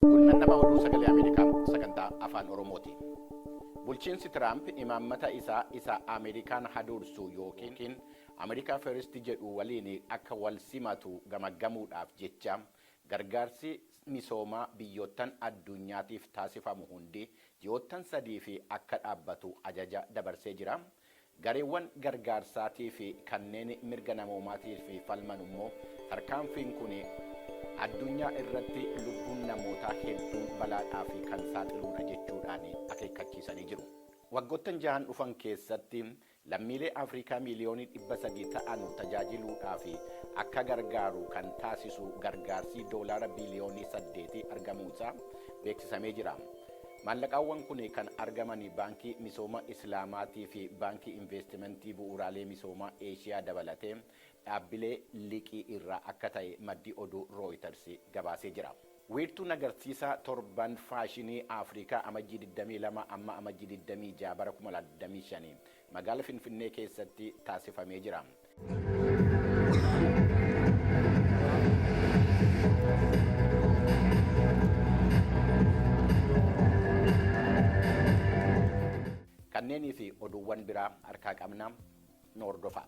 Kun nama oduu sagalee Ameerikaa sagantaa afaan Oromooti. Bulchiinsi Tiraamp imaammata isa Ameerikaan hadursu yookiin Ameerikaa First jedhu waliin akka wal simatu gamaggamuudhaaf jecha gargaarsi misoomaa biyyootan addunyaatiif taasifamu hundi ji'oottan 3 fi akka dhaabbatu ajaja dabarsee jira. Gareewwan gargaarsaatii fi kanneen mirga namoomaatiif falman immoo tarkaanfiin kun addunyaa irratti lubbuun namootaa hedduun balaadhaaf kan saaxiluudha jechuudhaan akeekkachiisanii jiru. Waggoottan 6 dhufan keessatti lammiilee Afrikaa miliyoonii 300 ta'an tajaajiluudhaaf akka gargaaru kan taasisu gargaarsi doolaara biliyoonii 8 argamuusaa beeksisamee jira. Maallaqaawwan kun kan argaman baankii misooma Islaamaatii fi baankii investimentii bu'uuraalee misoomaa Eeshiyaa dabalatee dhaabbilee liqii irraa akka ta'e maddi oduu Reuters gabaasee jira. Wiirtuun agarsiisa torban faashinii Afrikaa amajjii 22 amma amajjii 26 bara 2025 magaalaa Finfinnee keessatti taasifamee jira. Kanneenii fi oduuwwan biraa harkaa qabna nu hordofaa.